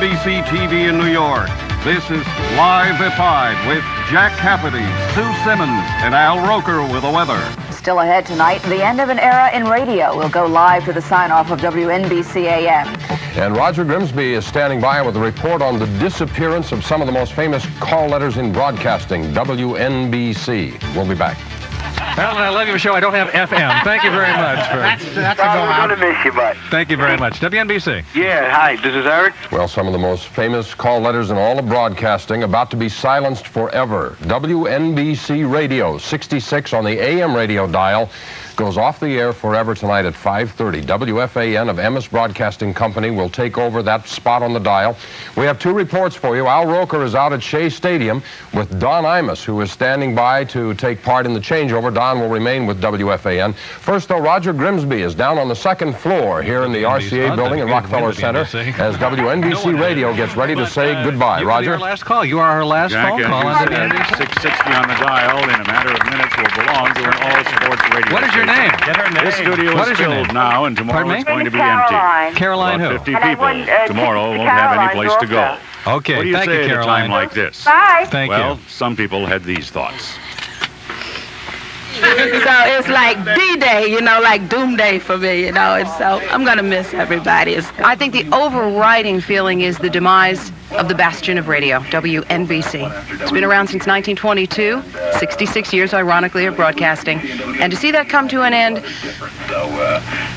WNBC TV in New York. This is Live at 5 with Jack Cappity, Sue Simmons, and Al Roker with the weather. Still ahead tonight, the end of an era in radio. We'll go live to the sign-off of WNBC-AM. And Roger Grimsby is standing by with a report on the disappearance of some of the most famous call letters in broadcasting, WNBC. We'll be back. Alan, I love your show. I don't have FM. Thank you very much. That's I'm going to miss you, bud. Thank you very much. WNBC. Yeah, hi. This is Eric. Well, some of the most famous call letters in all of broadcasting about to be silenced forever. WNBC Radio, 66 on the AM radio dial, goes off the air forever tonight at 5:30. WFAN of Emmis Broadcasting Company will take over that spot on the dial. We have two reports for you. Al Roker is out at Shea Stadium with Don Imus, who is standing by to take part in the changeover. Don will remain with WFAN. First, though, Roger Grimsby is down on the second floor here in the RCA building in Rockefeller Center as WNBC Radio gets ready to say goodbye. Roger? Your last call. You are our last phone call on WNBC. 660 on the dial. In a matter of minutes will belong to an all-sports radio. What is your name? Get her name. This studio is filled now, and tomorrow it's going to be empty. Caroline who? 50 people. Tomorrow won't have any place to go. Okay, what do you thank say you, at a Caroline. time like this? Bye. Thank you. Well, some people had these thoughts. So it's like D-Day, you know, like Doomday for me, you know, and so I'm going to miss everybody. I think the overriding feeling is the demise of the bastion of radio, WNBC. It's been around since 1922, 66 years, ironically, of broadcasting. And to see that come to an end,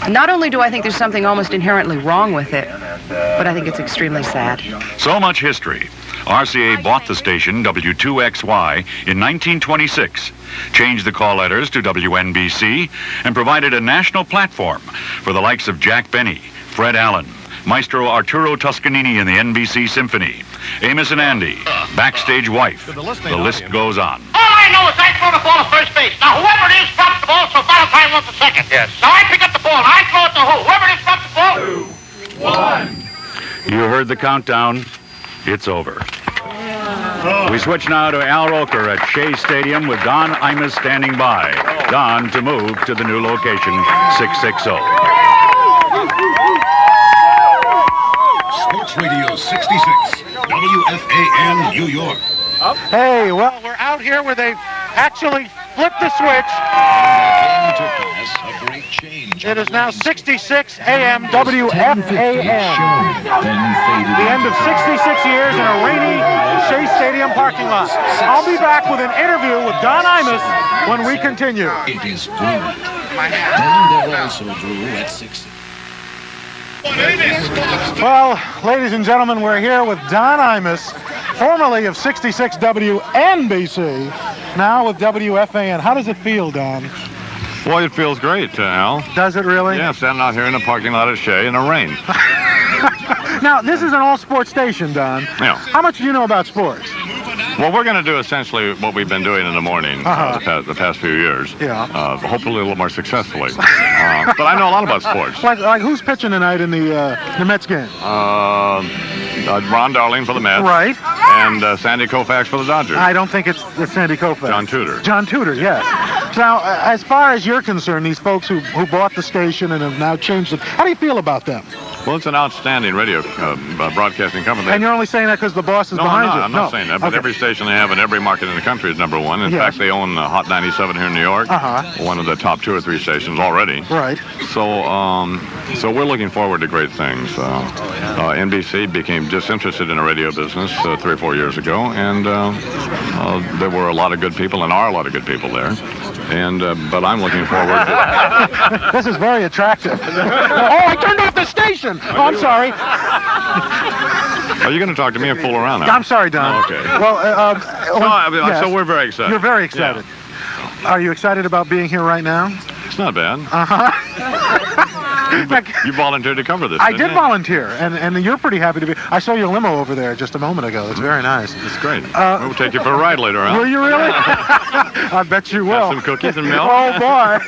not only do I think there's something almost inherently wrong with it, but I think it's extremely sad. So much history. RCA bought the station W2XY in 1926, changed the call letters to WNBC, and provided a national platform for the likes of Jack Benny, Fred Allen, Maestro Arturo Toscanini in the NBC Symphony, Amos and Andy, Backstage Wife. The list goes on. All I know is I throw the ball to first base. Now, whoever it is drops the ball, so Valentine runs to second. Yes. Now, I pick up the ball, and I throw it to who? Whoever it is drops the ball. 2, 1. You heard the countdown. It's over. We switch now to Al Roker at Shea Stadium with Don Imus standing by. Don to move to the new location, 660. Sports Radio 66, WFAN, New York. Hey, well, we're out here where they've actually flipped the switch. A great change. It is now 66 AM WFAN. The end of 66 years in a rainy Shea Stadium parking lot. I'll be back with an interview with Don Imus when we continue. It is blue. And they're also blue at 60. Well, ladies and gentlemen, we're here with Don Imus, formerly of 66 WNBC, now with WFAN. How does it feel, Don? Well, it feels great, Al. Does it really? Yeah, standing out here in the parking lot at Shea in the rain. Now, this is an all-sports station, Don. Yeah. How much do you know about sports? Well, we're going to do essentially what we've been doing in the morning the past few years. Yeah. Hopefully a little more successfully. But I know a lot about sports. Like who's pitching tonight in the Mets game? Ron Darling for the Mets. Right. And Sandy Koufax for the Dodgers. I don't think it's Sandy Koufax. John Tudor. John Tudor, yes. Now, as far as you're concerned, these folks who bought the station and have now changed it, how do you feel about them? Well, it's an outstanding radio broadcasting company. And you're only saying that because the boss is behind you? I'm not saying that, but every station they have in every market in the country is number one. In fact, they own Hot 97 here in New York, one of the top 2 or 3 stations already. Right. So we're looking forward to great things. NBC became disinterested in the radio business 3 or 4 years ago, and there were a lot of good people, and are a lot of good people there. And but I'm looking forward to... This is very attractive. Oh, I turned off the station! Oh, I'm sorry. Are you going to talk to me and fool around now? I'm sorry, Don. Oh, okay. Well, yes. So we're very excited. You're very excited. Yeah. Are you excited about being here right now? It's not bad. You volunteered to cover this. I did volunteer, and you're pretty happy to be. I saw your limo over there just a moment ago. It's very nice. It's great. We'll take you for a ride later on. Will you really? I bet you will. Have some cookies and milk. Oh boy!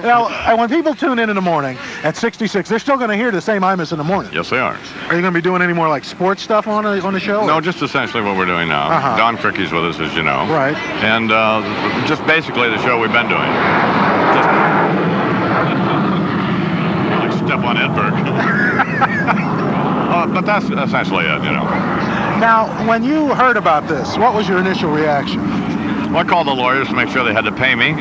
Now, when people tune in the morning at 66, they're still going to hear the same Imus in the morning. Yes, they are. Are you going to be doing any more like sports stuff on the show? No, just essentially what we're doing now. Don Crickey's with us, as you know. Right. And just basically the show we've been doing. Step on Edberg. But that's essentially it, you know. Now, when you heard about this, what was your initial reaction? Well, I called the lawyers to make sure they had to pay me.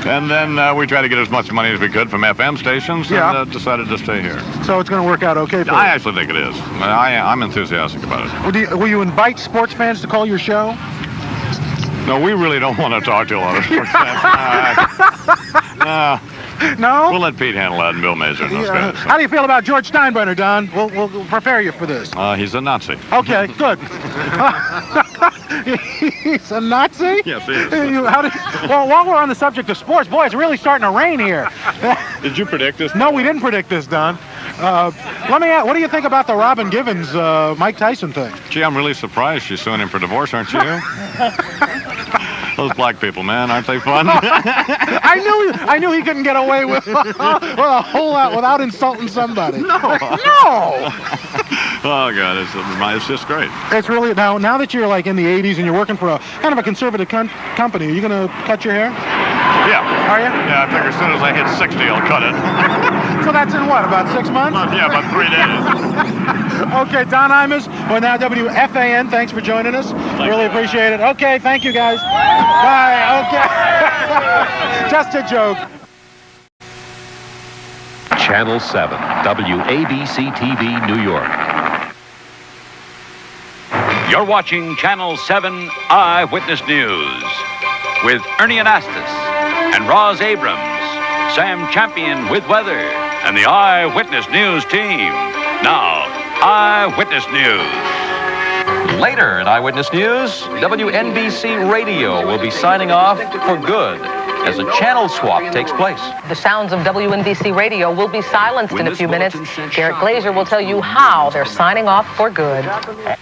And then we tried to get as much money as we could from FM stations and decided to stay here. So it's going to work out okay for you? I actually think it is. I'm enthusiastic about it. Will you invite sports fans to call your show? No, we really don't want to talk to a lot of sports fans. No? We'll let Pete handle that and Bill Mazur and those guys. How do you feel about George Steinbrenner, Don? We'll prepare you for this. He's a Nazi. Okay, good. He's a Nazi? Yes, he is. Well, while we're on the subject of sports, boy, it's really starting to rain here. Did you predict this? No, we didn't predict this, Don. Let me ask, what do you think about the Robin Givens, Mike Tyson thing? Gee, I'm really surprised she's suing him for divorce, aren't you? Those black people, man, aren't they fun? I knew he couldn't get away with a whole lot without insulting somebody. No. Oh God, it's just great. It's really now that you're like in the 80s and you're working for a kind of a conservative company. Are you gonna cut your hair? Yeah. Are you? Yeah, I figure as soon as I hit 60, I'll cut it. So that's in what, about 6 months? Yeah, about 3 days. Okay, Don Imus, we're now WFAN. Thanks for joining us. Really appreciate it. Okay, thank you guys. Bye. Okay. Just a joke. Channel 7, WABC-TV, New York. You're watching Channel 7 Eyewitness News with Ernie Anastas and Roz Abrams, Sam Champion with weather, and the Eyewitness News team. Now, Eyewitness News. Later in Eyewitness News, WNBC Radio will be signing off for good as a channel swap takes place. The sounds of WNBC Radio will be silenced in a few minutes. Garrett Glazer will tell you how they're signing off for good.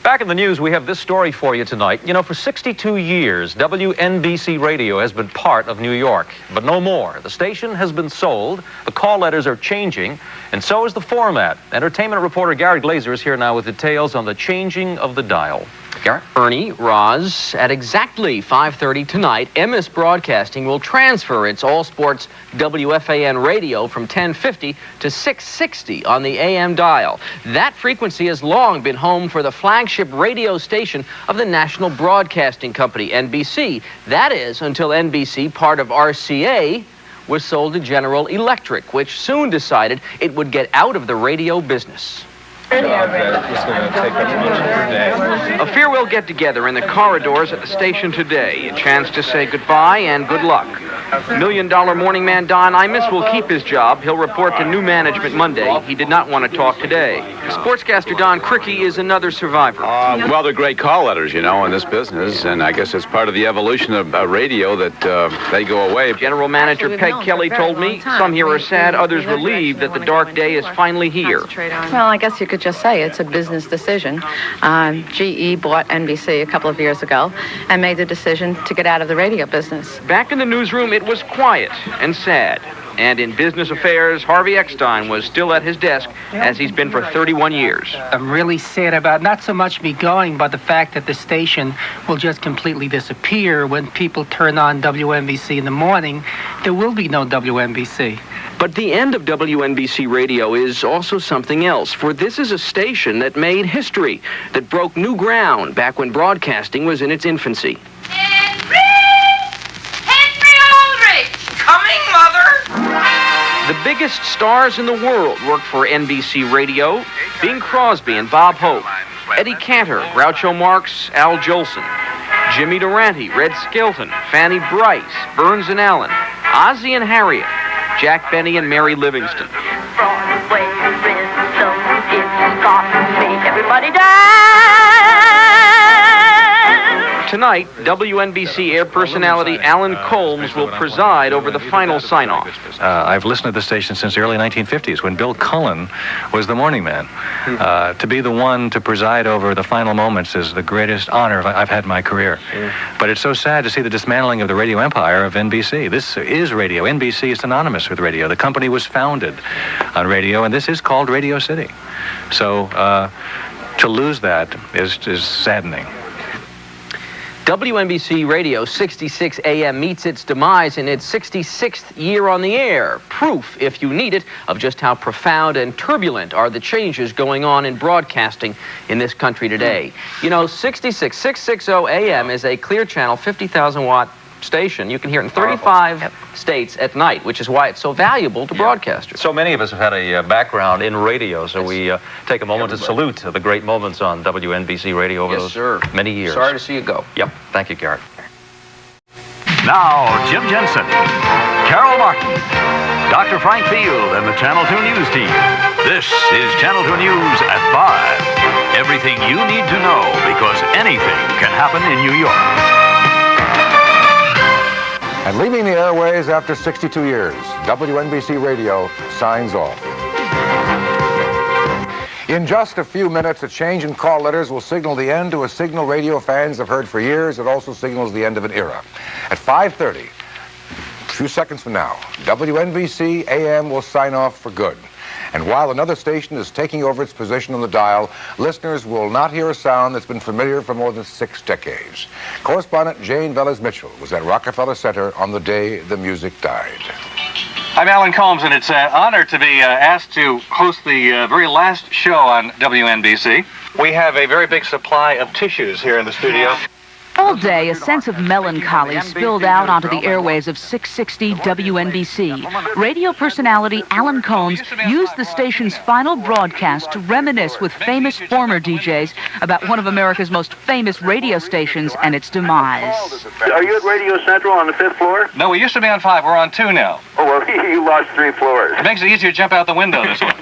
Back in the news, we have this story for you tonight. You know, for 62 years, WNBC Radio has been part of New York, but no more. The station has been sold, the call letters are changing, and so is the format. Entertainment reporter Garrett Glazer is here now with details on the changing of the dial. Garrett? Ernie, Roz, at exactly 5:30 tonight, MS Broadcasting will transfer its all-sports WFAN radio from 1050 to 660 on the AM dial. That frequency has long been home for the flagship radio station of the National Broadcasting Company, NBC. That is, until NBC, part of RCA, was sold to General Electric, which soon decided it would get out of the radio business. A farewell get-together in the corridors at the station today. A chance to say goodbye and good luck. $1 Million morning man Don Imus will keep his job. He'll report to new management Monday. He did not want to talk today. Sportscaster Don Criqui is another survivor. Well, they're great call letters, you know, in this business, and I guess it's part of the evolution of radio that they go away. General Manager Peg Kelly told me some here are sad, others relieved that the dark day is finally here. Well, I guess you could just say it's a business decision. GE bought NBC a couple of years ago and made the decision to get out of the radio business. Back in the newsroom, it was quiet and sad. And in business affairs, Harvey Eckstein was still at his desk, as he's been for 31 years. I'm really sad about not so much me going, but the fact that the station will just completely disappear when people turn on WNBC in the morning. There will be no WNBC. But the end of WNBC Radio is also something else, for this is a station that made history, that broke new ground back when broadcasting was in its infancy. Coming, Mother! The biggest stars in the world worked for NBC Radio: Bing Crosby and Bob Hope, Eddie Cantor, Groucho Marx, Al Jolson, Jimmy Durante, Red Skelton, Fanny Bryce, Burns and Allen, Ozzie and Harriet, Jack Benny and Mary Livingston. Everybody dance! Tonight, WNBC air personality Alan Colmes will preside over the final sign-off. I've listened to the station since the early 1950s when Bill Cullen was the morning man. To be the one to preside over the final moments is the greatest honor I've had in my career. But it's so sad to see the dismantling of the radio empire of NBC. This is radio. NBC is synonymous with radio. The company was founded on radio, and this is called Radio City. So to lose that is saddening. WNBC Radio 66 AM meets its demise in its 66th year on the air. Proof, if you need it, of just how profound and turbulent are the changes going on in broadcasting in this country today. You know, 660 AM is a clear channel, 50,000-watt station. You can hear it in 35 states at night, which is why it's so valuable to broadcasters. So many of us have had a background in radio, so we take a moment to salute the great moments on WNBC Radio over those many years. Sorry to see you go. Yep. Thank you, Garrett. Now, Jim Jensen, Carol Martin, Dr. Frank Field, and the Channel 2 News team. This is Channel 2 News at 5. Everything you need to know, because anything can happen in New York. And leaving the airways after 62 years, WNBC Radio signs off. In just a few minutes, a change in call letters will signal the end to a signal radio fans have heard for years. It also signals the end of an era. At 5:30, a few seconds from now, WNBC-AM will sign off for good. And while another station is taking over its position on the dial, listeners will not hear a sound that's been familiar for more than 6 decades. Correspondent Jane Velez-Mitchell was at Rockefeller Center on the day the music died. I'm Alan Combs, and it's an honor to be asked to host the very last show on WNBC. We have a very big supply of tissues here in the studio. All day, a sense of melancholy spilled out onto the airwaves of 660 WNBC. Radio personality Alan Combs used the station's final broadcast to reminisce with famous former DJs about one of America's most famous radio stations and its demise. Are you at Radio Central on the 5th floor? No, we used to be on 5. We're on 2 now. Oh, well, you lost 3 floors. It makes it easier to jump out the window this one.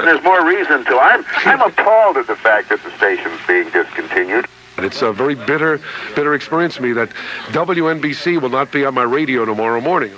There's more reason to. I'm appalled at the fact that the station's being discontinued. It's a very bitter experience to me that WNBC will not be on my radio tomorrow morning.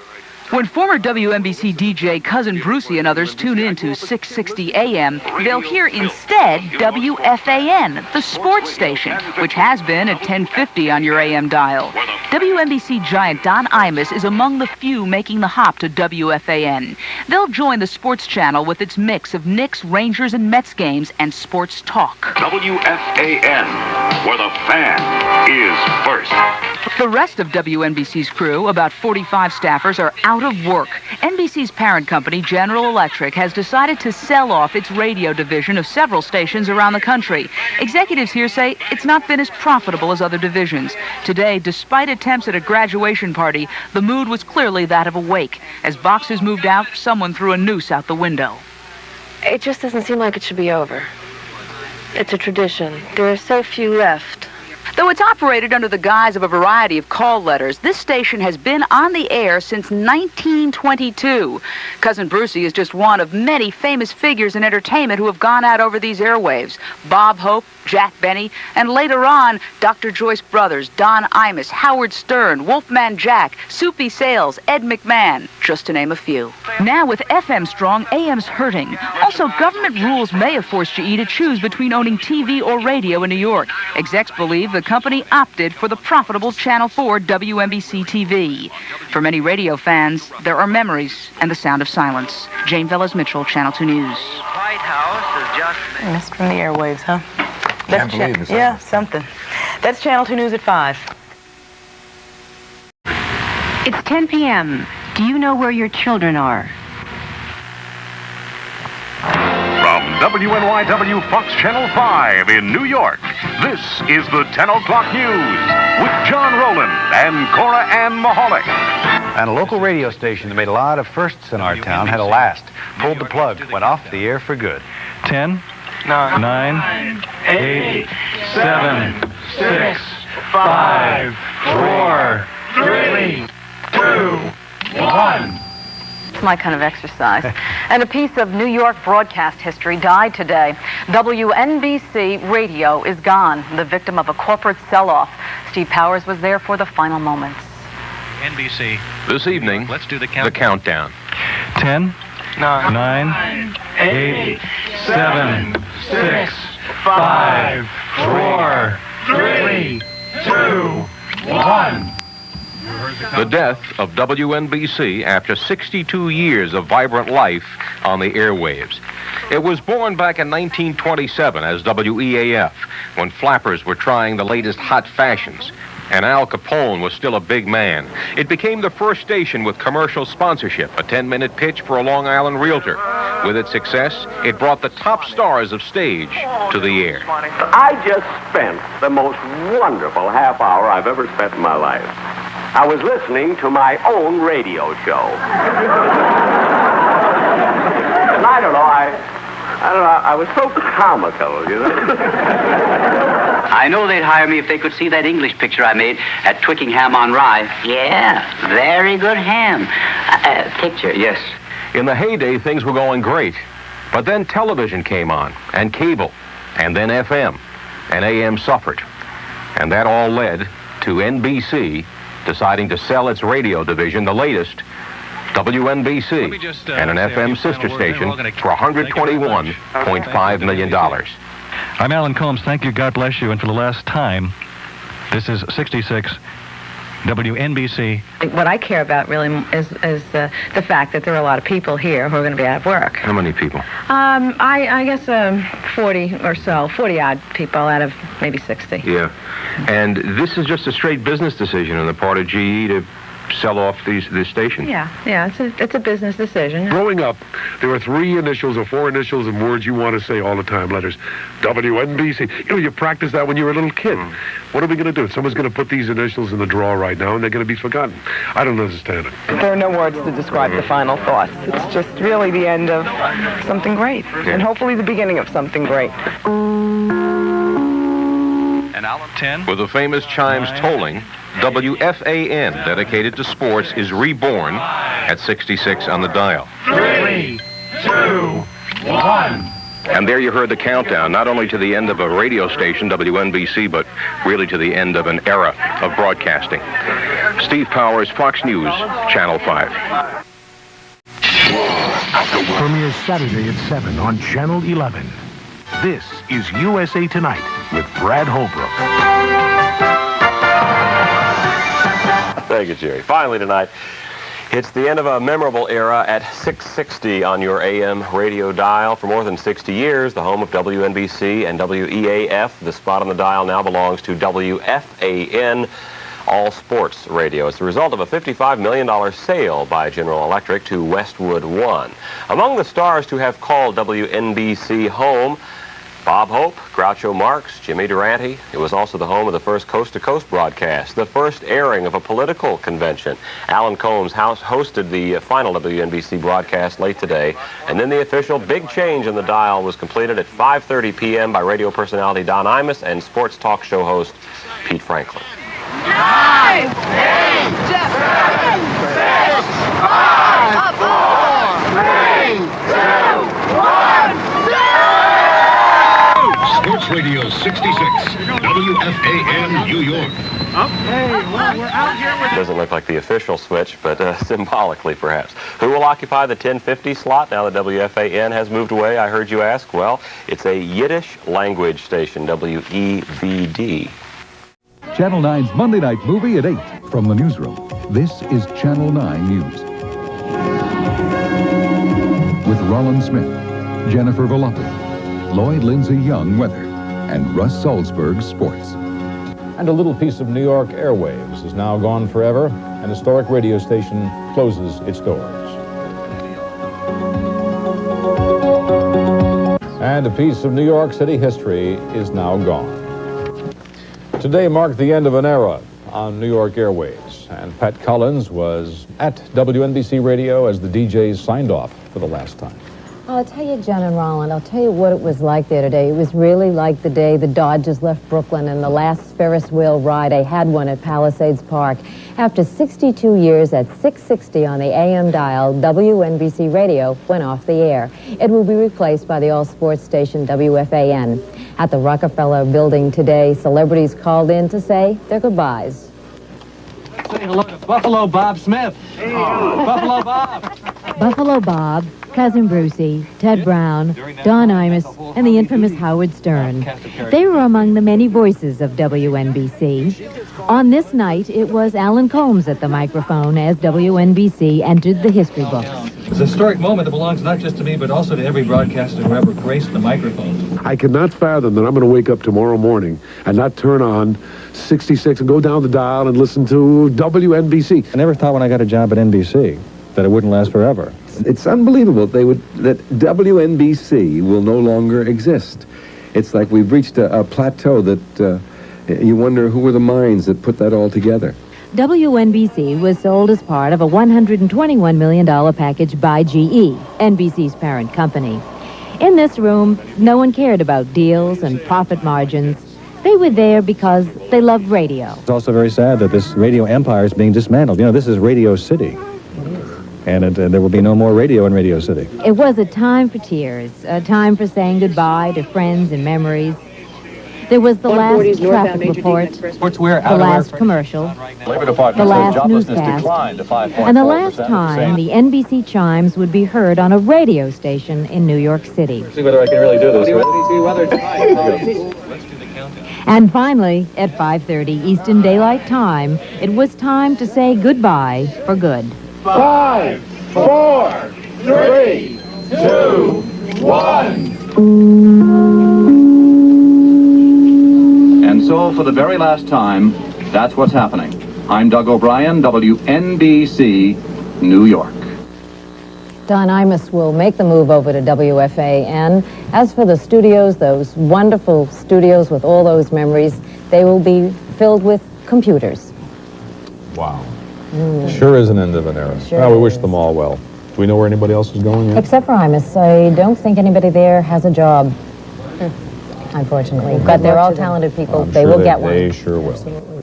When former WNBC DJ Cousin Brucey and others tune in to 660 AM, they'll hear instead WFAN, the sports station, which has been at 1050 on your AM dial. WNBC giant Don Imus is among the few making the hop to WFAN. They'll join the sports channel with its mix of Knicks, Rangers, and Mets games and sports talk. WFAN, where the fan is first. The rest of WNBC's crew, about 45 staffers, are out of work. NBC's parent company, General Electric, has decided to sell off its radio division of several stations around the country. Executives here say it's not been as profitable as other divisions. Today, despite attempts at a graduation party, the mood was clearly that of a wake. As boxes moved out, someone threw a noose out the window. It just doesn't seem like it should be over. It's a tradition. There are so few left. Though it's operated under the guise of a variety of call letters, this station has been on the air since 1922. Cousin Brucey is just one of many famous figures in entertainment who have gone out over these airwaves. Bob Hope, Jack Benny, and later on, Dr. Joyce Brothers, Don Imus, Howard Stern, Wolfman Jack, Soupy Sales, Ed McMahon, just to name a few. Now with FM strong, AM's hurting. Also, government rules may have forced GE to choose between owning TV or radio in New York. Execs believe the company opted for the profitable Channel 4 WNBC TV. For many radio fans, there are memories and the sound of silence. Jane Velez-Mitchell, Channel 2 News. White House is just... Missed from the airwaves, huh? Can't believe this. Yeah, something. That's Channel 2 News at 5. It's 10 p.m. Do you know where your children are? From WNYW Fox Channel 5 in New York, this is the 10 o'clock news with John Rowland and Cora Ann Mahalik. And a local radio station that made a lot of firsts in our town had a last. Pulled the plug, went off the air for good. 10, 9, 8, 7, 6, 5, 4, 3, 2, 1. It's my kind of exercise. And a piece of New York broadcast history died today. WNBC Radio is gone, the victim of a corporate sell-off. Steve Powers was there for the final moments. NBC. This evening, Let's do the countdown. 10, 9, 8, 7, 6, 5, 4, 3, 2, 1. The death of WNBC after 62 years of vibrant life on the airwaves. It was born back in 1927 as WEAF, when flappers were trying the latest hot fashions, and Al Capone was still a big man. It became the first station with commercial sponsorship, a 10-minute pitch for a Long Island realtor. With its success, it brought the top stars of stage to the air. I just spent the most wonderful half hour I've ever spent in my life. I was listening to my own radio show. And I don't know, I was so comical, you know. I know they'd hire me if they could see that English picture I made at Twickenham on Rye. Yeah, very good ham. Picture, yes. In the heyday, things were going great. But then television came on, and cable, and then FM, and AM suffered. And that all led to NBC deciding to sell its radio division, the latest, WNBC, and an FM sister station for $121.5 million. I'm Alan Combs. Thank you. God bless you. And for the last time, this is 66 WNBC. What I care about really is the fact that there are a lot of people here who are going to be out of work. How many people? I guess 40 or so, 40-odd people out of maybe 60. Yeah. And this is just a straight business decision on the part of GE to sell off this station. Yeah, it's a business decision. Growing up, there were 3 initials or 4 initials and words you want to say all the time, letters. WNBC. You know, you practiced that when you were a little kid. What are we going to do? Someone's going to put these initials in the drawer right now, and they're going to be forgotten. I don't understand it. There are no words to describe the final thoughts. It's just really the end of something great, and hopefully the beginning of something great. And Alan 10. With the famous chimes tolling, WFAN, dedicated to sports, is reborn at 66 on the dial. 3, 2, 1. And there you heard the countdown, not only to the end of a radio station, WNBC, but really to the end of an era of broadcasting. Steve Powers, Fox News, Channel 5. Premieres Saturday at 7 on Channel 11. This is USA Tonight with Brad Holbrook. Thank you, Jerry. Finally tonight, it's the end of a memorable era at 660 on your AM radio dial. For more than 60 years, the home of WNBC and WEAF, the spot on the dial now belongs to WFAN, all sports radio. It's the result of a $55 million sale by General Electric to Westwood One. Among the stars to have called WNBC home, Bob Hope, Groucho Marx, Jimmy Durante. It was also the home of the first coast-to-coast broadcast, the first airing of a political convention. Alan Combs hosted the final WNBC broadcast late today, and then the official big change in the dial was completed at 5:30 p.m. by radio personality Don Imus and sports talk show host Pete Franklin. 9, 8, 7, 6, 5, 4, 3, 2, 1. Sports Radio 66, WFAN, New York. Doesn't look like the official switch, but symbolically perhaps. Who will occupy the 1050 slot now that WFAN has moved away, I heard you ask? Well, it's a Yiddish language station, WEVD. Channel 9's Monday Night Movie at 8 from the newsroom. This is Channel 9 News. With Roland Smith, Jennifer Volpe, Lloyd Lindsay Young weather, and Russ Salzberg sports. And a little piece of New York airwaves is now gone forever. An historic radio station closes its doors. And a piece of New York City history is now gone. Today marked the end of an era on New York airwaves, and Pat Collins was at WNBC Radio as the DJs signed off for the last time. I'll tell you, Jen and Roland, I'll tell you what it was like there today. It was really like the day the Dodgers left Brooklyn and the last Ferris wheel ride. I had one at Palisades Park. After 62 years at 660 on the AM dial, WNBC Radio went off the air. It will be replaced by the all-sports station WFAN. At the Rockefeller Building today, celebrities called in to say their goodbyes. Say hello to Buffalo Bob Smith. Buffalo Bob. Buffalo Bob, Cousin Brucey, Ted Brown, Don Imus, and the infamous Howard Stern. They were among the many voices of WNBC. On this night, it was Alan Combs at the microphone as WNBC entered the history books. It's a historic moment that belongs not just to me, but also to every broadcaster who ever graced the microphone. I cannot fathom that I'm going to wake up tomorrow morning and not turn on 66 and go down the dial and listen to WNBC. I never thought when I got a job at NBC that it wouldn't last forever. It's unbelievable that WNBC will no longer exist. It's like we've reached a plateau that you wonder who were the minds that put that all together. WNBC was sold as part of a $121 million package by GE, NBC's parent company. In this room, no one cared about deals and profit margins. They were there because they loved radio. It's also very sad that this radio empire is being dismantled. You know, this is Radio City. And there will be no more radio in Radio City. It was a time for tears, a time for saying goodbye to friends and memories. There was the last traffic report, the last commercial, the last newscast, and the last time the NBC chimes would be heard on a radio station in New York City. See whether I can really do this. And finally, at 5:30 Eastern Daylight Time, it was time to say goodbye for good. 5, 4, 3, 2, 1. And so, for the very last time, that's what's happening. I'm Doug O'Brien, WNBC, New York. Don Imus will make the move over to WFAN. As for the studios, those wonderful studios with all those memories, they will be filled with computers. Wow. Sure is an end of an era. Sure Well, we wish them all well. Do we know where anybody else is going yet? Except for Imus. I don't think anybody there has a job, unfortunately. But they're all talented people. They will get one. They sure will. Absolutely.